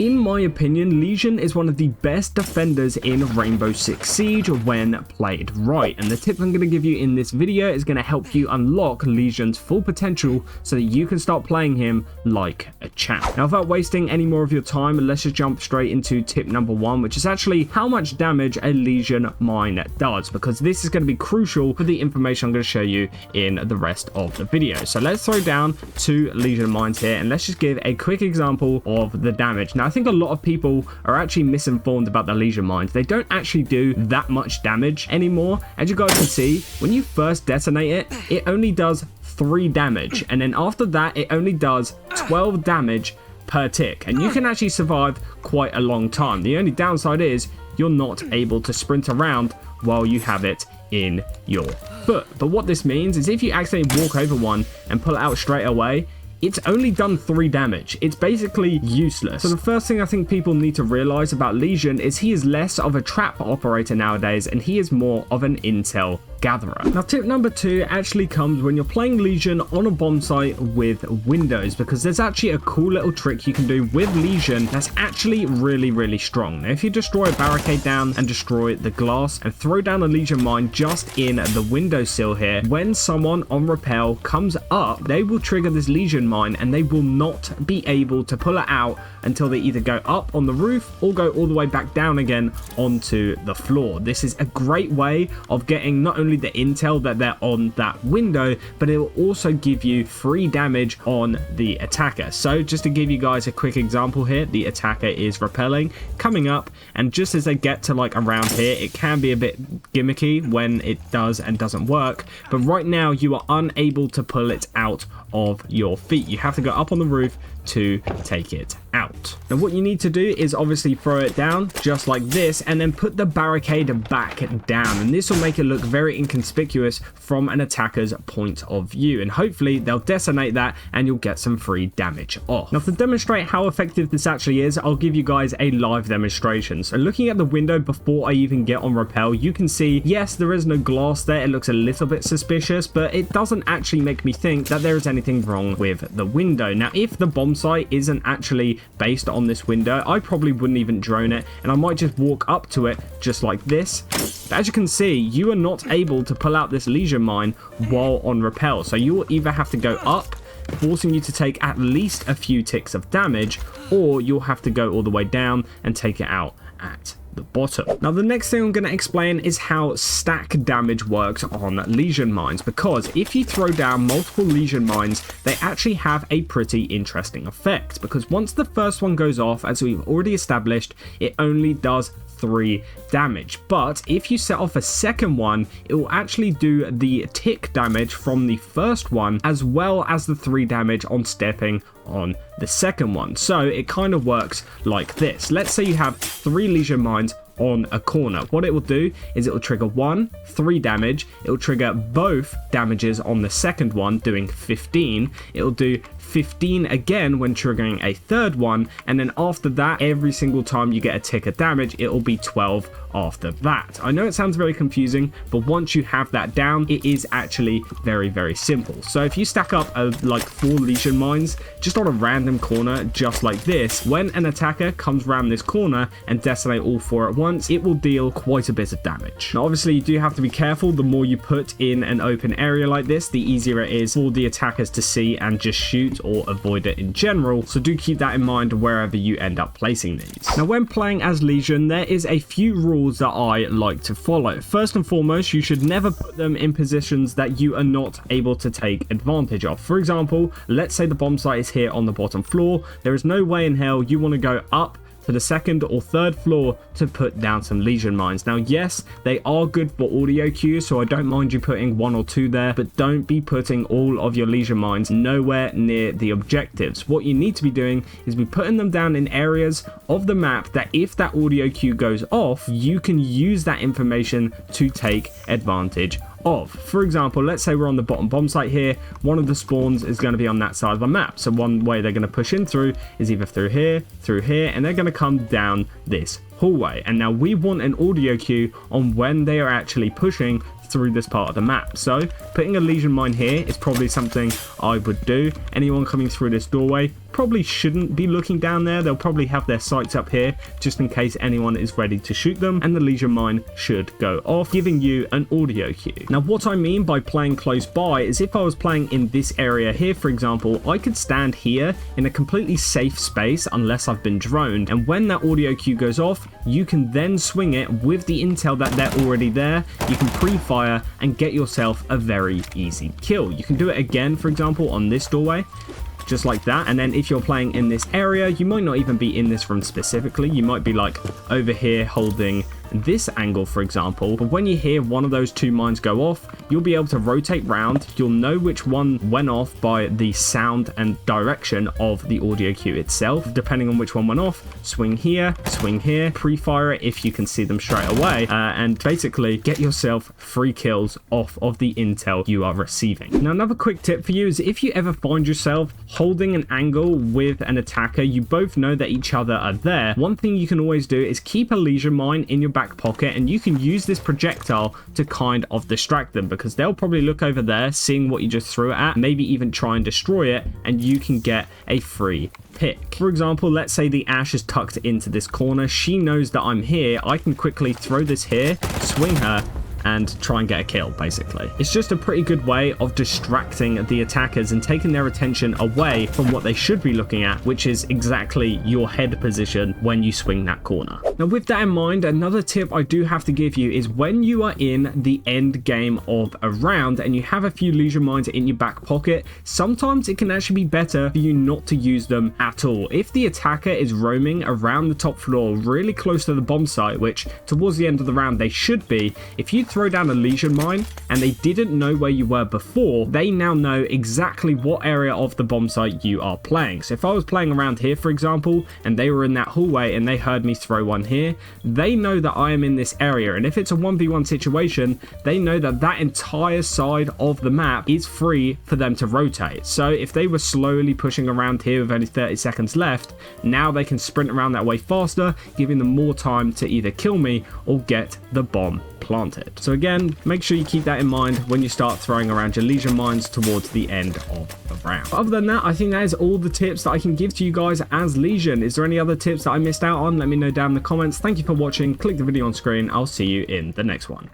In my opinion, Lesion is one of the best defenders in Rainbow Six Siege when played right, and the tip I'm going to give you in this video is going to help you unlock Lesion's full potential so that you can start playing him like a champ. Now, without wasting any more of your time, let's just jump straight into tip number 1, which is actually how much damage a Lesion mine does, because this is going to be crucial for the information I'm going to show you in the rest of the video. So let's throw down 2 Lesion mines here, and let's just give a quick example of the damage. Now, I think a lot of people are actually misinformed about the Lesion mines. They don't actually do that much damage anymore. As you guys can see, when you first detonate it, it only does 3 damage, and then after that it only does 12 damage per tick, and you can actually survive quite a long time. The only downside is you're not able to sprint around while you have it in your foot. But what this means is if you accidentally walk over one and pull it out straight away, it's only done 3 damage. It's basically useless. So the first thing I think people need to realize about Lesion is he is less of a trap operator nowadays, and he is more of an intel gatherer. Now, tip number 2 actually comes when you're playing Lesion on a bomb site with windows, because there's actually a cool little trick you can do with Lesion that's actually really strong. Now, if you destroy a barricade down and destroy the glass and throw down a Lesion mine just in the windowsill here, when someone on rappel comes up, they will trigger this Lesion mine and they will not be able to pull it out until they either go up on the roof or go all the way back down again onto the floor. This is a great way of getting not only the intel that they're on that window, but it will also give you free damage on the attacker. So just to give you guys a quick example here, the attacker is rappelling, coming up, and just as they get to like around here, it can be a bit gimmicky when it does and doesn't work, but right now you are unable to pull it out of your feet. You have to go up on the roof to take it out. Now, what you need to do is obviously throw it down just like this and then put the barricade back down, and this will make it look very inconspicuous from an attacker's point of view, and hopefully they'll detonate that and you'll get some free damage off. Now, to demonstrate how effective this actually is, I'll give you guys a live demonstration. So looking at the window before I even get on rappel, you can see, yes, there is no glass there. It looks a little bit suspicious, but it doesn't actually make me think that there is anything wrong with the window. Now, if the bomb site isn't actually based on this window, I probably wouldn't even drone it, and I might just walk up to it just like this. But as you can see, you are not able to pull out this Lesion mine while on rappel, so you will either have to go up, forcing you to take at least a few ticks of damage, or you'll have to go all the way down and take it out at the bottom. Now, the next thing I'm going to explain is how stack damage works on Lesion mines, because if you throw down multiple Lesion mines, they actually have a pretty interesting effect, because once the first one goes off, as we've already established, it only does 3 damage, but if you set off a second one, it will actually do the tick damage from the first one as well as the 3 damage on stepping on the second one. So it kind of works like this. Let's say you have 3 Lesion mines on a corner. What it will do is it will trigger 3 damage. It will trigger both damages on the second one, doing 15. It will do 15 again when triggering a third one, and then after that, every single time you get a tick of damage, it will be 12 after that. I know it sounds very confusing, but once you have that down, it is actually very simple. So if you stack up like 4 Lesion mines just on a random corner just like this, when an attacker comes around this corner and detonate all 4 at once, it will deal quite a bit of damage. Now, obviously you do have to be careful. The more you put in an open area like this, the easier it is for the attackers to see and just shoot or avoid it in general, so do keep that in mind wherever you end up placing these. Now, when playing as Lesion, there is a few rules that I like to follow. First and foremost, you should never put them in positions that you are not able to take advantage of. For example, let's say the bomb site is here on the bottom floor. There is no way in hell you want to go up to the 2nd or 3rd floor to put down some Lesion mines. Now, yes, they are good for audio cues, so I don't mind you putting 1 or 2 there, but don't be putting all of your Lesion mines nowhere near the objectives. What you need to be doing is be putting them down in areas of the map that if that audio cue goes off, you can use that information to take advantage of. For example, let's say we're on the bottom bomb site here. One of the spawns is going to be on that side of the map, so one way they're going to push in through is either through here, and they're going to come down this hallway. And now we want an audio cue on when they are actually pushing through this part of the map. So putting a Lesion mine here is probably something I would do. Anyone coming through this doorway, probably shouldn't be looking down there. They'll probably have their sights up here just in case anyone is ready to shoot them, and the Lesion mine should go off, giving you an audio cue. Now, what I mean by playing close by is if I was playing in this area here, for example, I could stand here in a completely safe space unless I've been droned, and when that audio cue goes off, you can then swing it with the intel that they're already there. You can pre-fire and get yourself a very easy kill. You can do it again, for example, on this doorway, just like that. And then if you're playing in this area, you might not even be in this room specifically. You might be like over here holding this angle, for example, but when you hear one of those two mines go off, you'll be able to rotate round. You'll know which one went off by the sound and direction of the audio cue itself. Depending on which one went off, swing here, pre-fire it if you can see them straight away, and basically get yourself free kills off of the intel you are receiving. Now, another quick tip for you is if you ever find yourself holding an angle with an attacker, you both know that each other are there. One thing you can always do is keep a Lesion mine in your back pocket, and you can use this projectile to kind of distract them, because they'll probably look over there seeing what you just threw it at, maybe even try and destroy it, and you can get a free pick. For example, let's say the Ash is tucked into this corner. She knows that I'm here. I can quickly throw this here, swing her, and try and get a kill, basically. It's just a pretty good way of distracting the attackers and taking their attention away from what they should be looking at, which is exactly your head position when you swing that corner. Now, with that in mind, another tip I do have to give you is when you are in the end game of a round and you have a few Lesion mines in your back pocket, sometimes it can actually be better for you not to use them at all. If the attacker is roaming around the top floor really close to the bomb site, which towards the end of the round they should be, if you throw down a Lesion mine and they didn't know where you were before, they now know exactly what area of the bomb site you are playing. So if I was playing around here, for example, and they were in that hallway and they heard me throw one here, they know that I am in this area, and if it's a 1v1 situation, they know that that entire side of the map is free for them to rotate. So if they were slowly pushing around here with only 30 seconds left, now they can sprint around that way faster, giving them more time to either kill me or get the bomb planted. So again, make sure you keep that in mind when you start throwing around your Lesion mines towards the end of the round. But other than that, I think that is all the tips that I can give to you guys as Lesion. Is there any other tips that I missed out on? Let me know down in the comments. Thank you for watching. Click the video on screen. I'll see you in the next one.